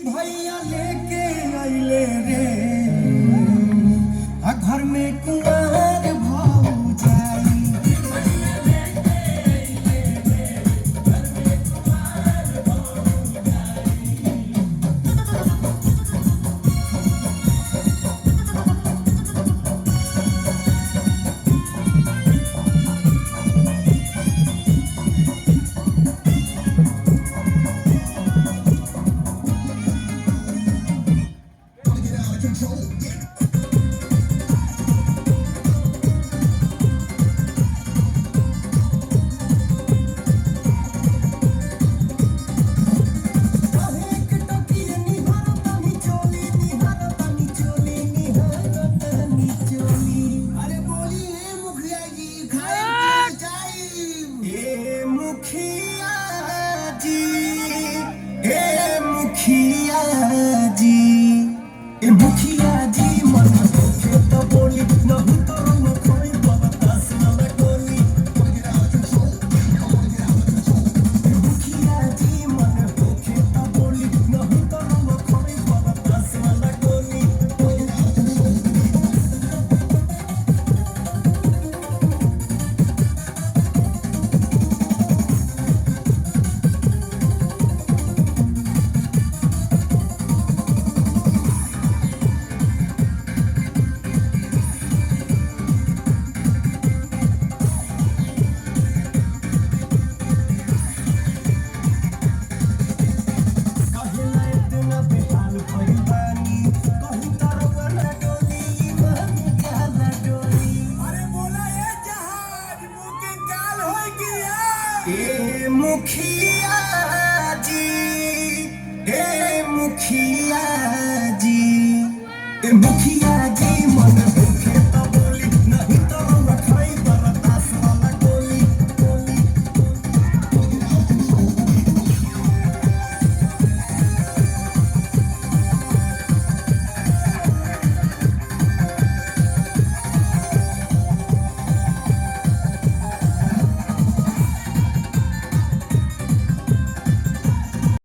भैया लेके आइले रे घर में कुंवर भौजाई। मुखिया जी मन के तो बोली नहीं तो हम कोई बर्दाश्त न कोली। मुखिया जी मन के तो बोली नहीं तो हम कोई बर्दाश्त न कोली। मुखिया जी, मुखिया जी, मुखिया जी।